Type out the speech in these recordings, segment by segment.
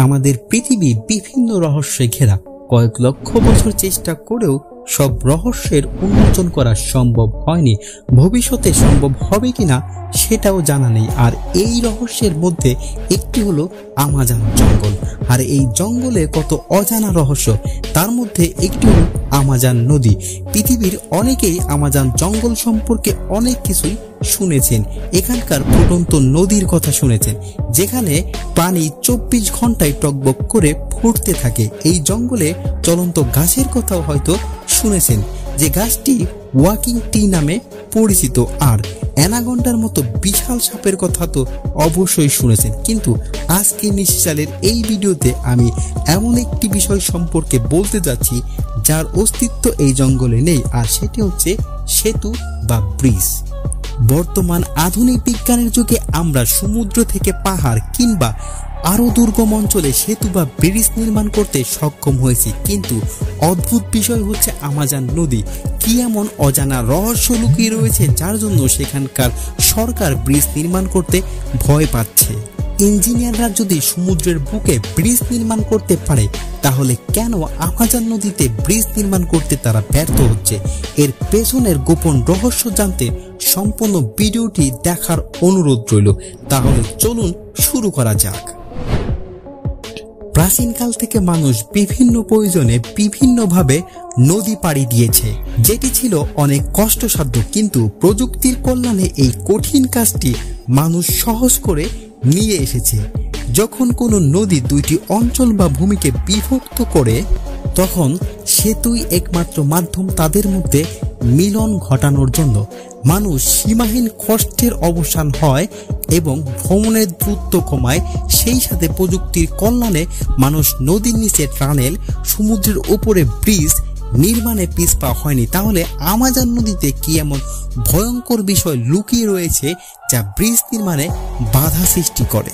আমাদের পৃথিবী বিভিন্ন রহস্যে ঘেরা। কয়েক লক্ষ বছর চেষ্টা করেও সব রহস্যের উন্মোচন করা সম্ভব হয়নি। ভবিষ্যতে সম্ভব হবে কিনা সেটাও জানা নেই। আর এই রহস্যের মধ্যে একটি হলো আমাজন জঙ্গল। আর এই জঙ্গলে কত অজানা রহস্য, তার মধ্যে একটি হলো আমাজন নদী। পৃথিবীর অনেকেই আমাজন জঙ্গল সম্পর্কে অনেক কিছুই শুনেছেন। এখানকার ফুটন্ত নদীর কথা শুনেছেন, যেখানে পানি 24 ঘন্টায় টকবক করে ফুটতে থাকে। এই জঙ্গলে চলন্ত গাছের কথাও হয়তো শুনেছেন, যে গাছটি ওয়াকিং টি নামে পরিচিত। আর অ্যানাকন্ডার মতো বিশাল সাপের কথা তো অবশ্যই শুনেছেন। কিন্তু আজকে নিশিচালের এই ভিডিওতে আমি এমন একটি বিষয় সম্পর্কে বলতে যাচ্ছি যার অস্তিত্ব এই জঙ্গলে নেই, আর সেটি হচ্ছে সেতু বা ব্রিজ। বর্তমান আধুনিক বিজ্ঞানের যুগে আমরা সমুদ্র থেকে পাহাড় কিংবা আরো দুর্গম অঞ্চলে সেতু বা ব্রিজ নির্মাণ করতে সক্ষম হয়েছি, কিন্তু অদ্ভুত বিষয় হচ্ছে আমাজন নদী। কি এমন অজানা রহস্য লুকিয়ে রয়েছে যার জন্য সেখানকার সরকার ব্রিজ নির্মাণ করতে ভয় পাচ্ছে? ইঞ্জিনিয়াররা যদি সমুদ্রের বুকে ব্রিজ নির্মাণ করতে পারে, তাহলে কেন আমাজন নদীতে ব্রিজ নির্মাণ করতে তারা ব্যর্থ হচ্ছে? এর পেছনের গোপন রহস্য জানতে সম্পূর্ণ ভিডিওটি দেখার অনুরোধ রইল। তাহলে চলুন শুরু করা যাক। প্রাচীনকাল থেকে মানুষ বিভিন্ন প্রয়োজনে বিভিন্নভাবে নদী পাড়ি দিয়েছে, যেটি ছিল অনেক কষ্টসাধ্য। কিন্তু প্রযুক্তির কল্যাণে এই কঠিন কাজটি মানুষ সহজ করে নিয়ে এসেছে। যখন কোনো নদী দুইটি অঞ্চল বা ভূমিকে বিভক্ত করে, তখন সেতুই একমাত্র মাধ্যম তাদের মধ্যে মিলন ঘটানোর জন্য। মানুষ সীমাহীন কষ্টের অবসান হয় এবং ভ্রমণের দ্রুত কমায়। সেই সাথে প্রযুক্তির কল্যাণে মানুষ নদীর নিচে টানেল, সমুদ্রের উপরে ব্রিজ নির্মাণে পিছপা হয়নি। তাহলে আমাজন নদীতে কি এমন ভয়ঙ্কর বিষয় লুকিয়ে রয়েছে যা ব্রিজ নির্মাণে বাধা সৃষ্টি করে?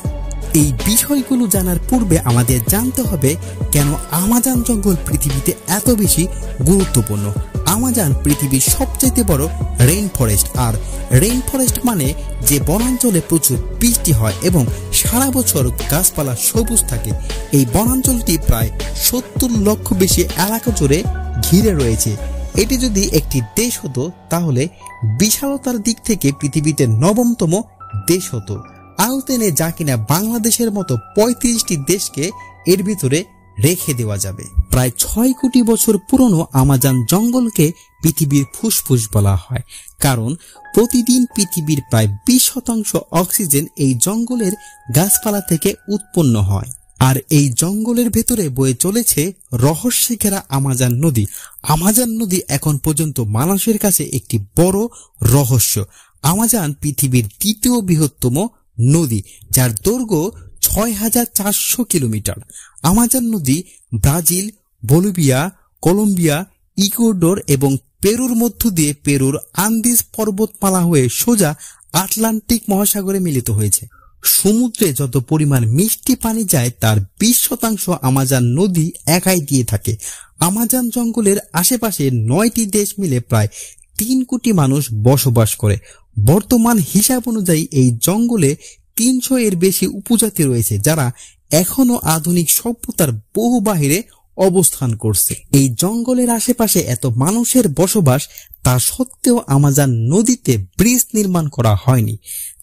এই বিষয়গুলো জানার পূর্বে আমাদের জানতে হবে কেন আমাজন জঙ্গল পৃথিবীতে এত বেশি গুরুত্বপূর্ণ। আমাজন পৃথিবীর সবচেয়ে বড় রেইন ফরেস্ট। আর রেইন ফরেস্ট মানে যে বনাঞ্চলে প্রচুর বৃষ্টি হয় এবং সারা বছর গাছপালা সবুজ থাকে। এই বনাঞ্চলটি প্রায় 70 লক্ষ বেশি এলাকা জুড়ে ঘিরে রয়েছে। এটি যদি একটি দেশ হতো, তাহলে বিশালতার দিক থেকে পৃথিবীতে 9তম দেশ হতো। আয়তনে যা কিনা বাংলাদেশের মতো 35টি দেশকে এর ভিতরে রেখে দেওয়া যাবে। প্রায় 6 কোটি বছর পুরনো আমাজন জঙ্গলকে পৃথিবীর ফুসফুস বলা হয়, কারণ প্রতিদিন পৃথিবীর প্রায় 20% অক্সিজেন এই জঙ্গলের গাছপালা থেকে উৎপন্ন হয়। আর এই জঙ্গলের ভেতরে বয়ে চলেছে রহস্যে ঘেরা আমাজন নদী। আমাজন নদী এখন পর্যন্ত মানুষের কাছে একটি বড় রহস্য। আমাজন পৃথিবীর দ্বিতীয় বৃহত্তম নদী, যার দৈর্ঘ্য 6400 কিলোমিটার। আমাজন নদী ব্রাজিল, বলিভিয়া, কলম্বিয়া, ইকুয়েডর এবং পেরুর মধ্য দিয়ে পেরুর আন্দিজ পর্বতমালা হয়ে সোজা আটলান্টিক মহাসাগরে মিলিত হয়েছে। সমুদ্রে যত পরিমাণ মিষ্টি পানি যায় তার 20% আমাজন নদী একাই দিয়ে থাকে। আমাজন জঙ্গলের আশেপাশে 9টি দেশ মিলে প্রায় 3 কোটি মানুষ বসবাস করে। বর্তমান হিসাব অনুযায়ী এই জঙ্গলে 300 এর বেশি উপজাতি রয়েছে, যারা এখনো আধুনিক সভ্যতার বহু বাহিরে অবস্থান করছে। এই জঙ্গলের আশেপাশে এত মানুষের বসবাস, তা সত্ত্বেও আমাজন নদীতে ব্রিজ নির্মাণ করা হয়নি।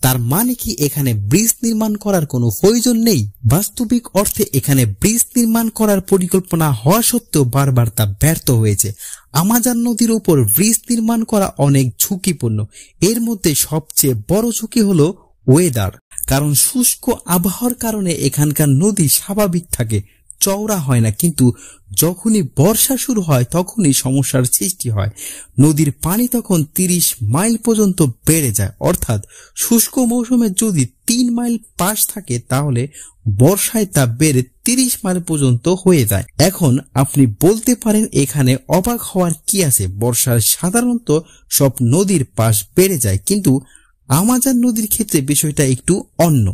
তার মানে কি এখানে ব্রিজ নির্মাণ করার কোনো প্রয়োজন নেই? বাস্তবিক অর্থে এখানে ব্রিজ নির্মাণ করার পরিকল্পনা হওয়া সত্ত্বেও বারবার তা ব্যর্থ হয়েছে। আমাজন নদীর উপর ব্রিজ নির্মাণ করা অনেক ঝুঁকিপূর্ণ। এর মধ্যে সবচেয়ে বড় ঝুঁকি হলো ওয়েদার, কারণ শুষ্ক আবহাওয়ার কারণে এখানকার নদী স্বাভাবিক থাকে, চওড়া হয় না। কিন্তু যখনই বর্ষা শুরু হয় তখনই সমস্যার সৃষ্টি হয়। নদীর পানি তখন 30 মাইল পর্যন্ত বেড়ে যায়। অর্থাৎ শুষ্ক মৌসুমে যদি 3 মাইল পাশ থাকে, তাহলে বর্ষায় তা বেড়ে 30 মাইল পর্যন্ত হয়ে যায়। এখন আপনি বলতে পারেন, এখানে অবাক হওয়ার কি আছে? বর্ষায় সাধারণত সব নদীর পাশ বেড়ে যায়, কিন্তু আমাজন নদীর ক্ষেত্রে বিষয়টা একটু অন্য।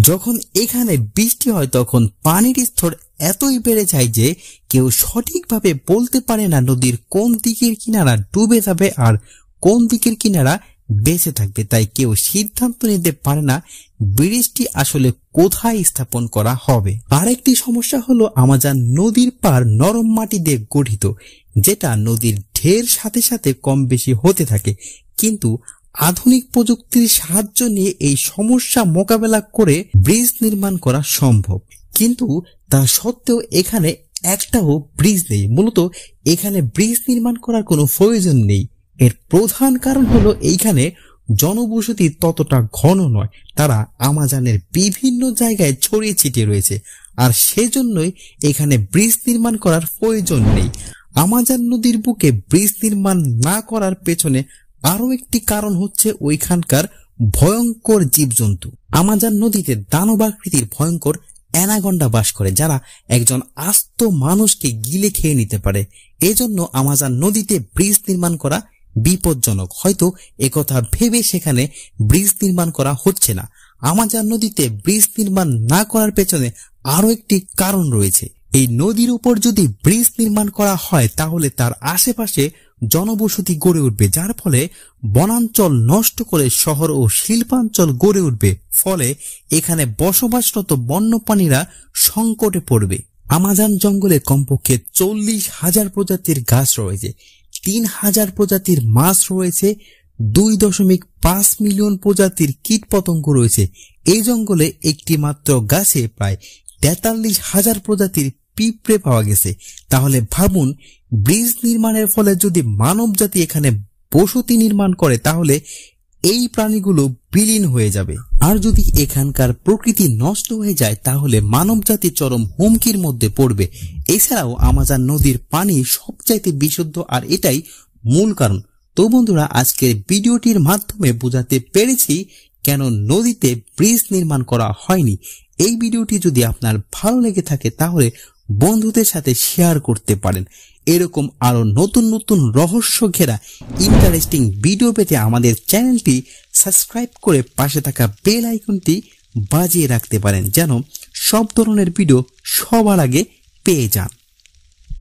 যখন এখানে বৃষ্টি হয় তখন পানির স্তর এতই বেড়ে যায় যে কেউ সঠিকভাবে বলতে পারে না নদীর কোন দিকের কিনারা ডুবে যাবে আর কোন দিকের কিনারা বেঁচে থাকবে। তাই কেউ সিদ্ধান্ত নিতে পারে না ব্রিজটি আসলে কোথায় স্থাপন করা হবে। আরেকটি সমস্যা হলো আমাজন নদীর পাড় নরম মাটি দিয়ে গঠিত, যেটা নদীর ঢের সাথে সাথে কম বেশি হতে থাকে। কিন্তু আধুনিক প্রযুক্তির সাহায্য নিয়ে এই সমস্যা মোকাবেলা করে ব্রিজ নির্মাণ করা সম্ভব। কিন্তু তা সত্ত্বেও এখানে একটাও ব্রিজ নেই। মূলত এখানে ব্রিজ নির্মাণ করার কোনো প্রয়োজন নেই। এর প্রধান কারণ হলো এইখানে জনবসতি ততটা ঘন নয়, তারা আমাজনের বিভিন্ন জায়গায় ছড়িয়ে ছিটিয়ে রয়েছে, আর সেজন্যই এখানে ব্রিজ নির্মাণ করার প্রয়োজন নেই। আমাজন নদীর বুকে ব্রিজ নির্মাণ না করার পেছনে আরো একটি কারণ হচ্ছে ওইখানকার ভয়ঙ্কর জীবজন্তু। আমাজন নদীতে দানবাকৃতির ভয়ঙ্কর অ্যানাকন্ডা বাস করে, যারা একজন আস্ত মানুষকে গিলে খেয়ে নিতে পারে। এজন্য আমাজন নদীতে ব্রিজ নির্মাণ করা বিপজ্জনক। হয়তো একথা ভেবে সেখানে ব্রিজ নির্মাণ করা হচ্ছে না। আমাজন নদীতে ব্রিজ নির্মাণ না করার পেছনে আরো একটি কারণ রয়েছে। এই নদীর উপর যদি ব্রিজ নির্মাণ করা হয় তাহলে তার আশেপাশে জনবসতি গড়ে উঠবে, যার ফলে বনাঞ্চল নষ্ট করে শহর ও শিল্পাঞ্চল গড়ে উঠবে। ফলে এখানে বসবাসরত বন্যপ্রাণীরা সংকটে পড়বে। আমাজন জঙ্গলে কমপক্ষে 40,000 প্রজাতির গাছ রয়েছে, 3,000 প্রজাতির মাছ রয়েছে, 2.5 মিলিয়ন প্রজাতির কীটপতঙ্গ রয়েছে। এই জঙ্গলে একটি মাত্র গাছে প্রায় 43,000 প্রজাতির পিঁপড়ে পাওয়া গেছে। তাহলে ভাবুন, ব্রিজ নির্মাণের ফলে যদি মানব জাতি এখানে বসতি নির্মাণ করে তাহলে এই প্রাণীগুলো বিলীন হয়ে যাবে। আর যদি এখানকার প্রকৃতি নষ্ট হয়ে যায় তাহলে মানব জাতি চরম হুমকির মধ্যে পড়বে। এছাড়াও আমাজন নদীর পানি সবচাইতে বিশুদ্ধ, আর এটাই মূল কারণ। তো বন্ধুরা, আজকের ভিডিওটির মাধ্যমে বোঝাতে পেরেছি কেন নদীতে ব্রিজ নির্মাণ করা হয়নি। এই ভিডিওটি যদি আপনার ভালো লেগে থাকে তাহলে বন্ধুদের সাথে শেয়ার করতে পারেন। এরকম আরো নতুন নতুন রহস্য ঘেরা ইন্টারেস্টিং ভিডিও পেতে আমাদের চ্যানেলটি সাবস্ক্রাইব করে পাশে থাকা বেল আইকনটি বাজিয়ে রাখতে পারেন, যেন সব ধরনের ভিডিও সবার আগে পেয়ে যান।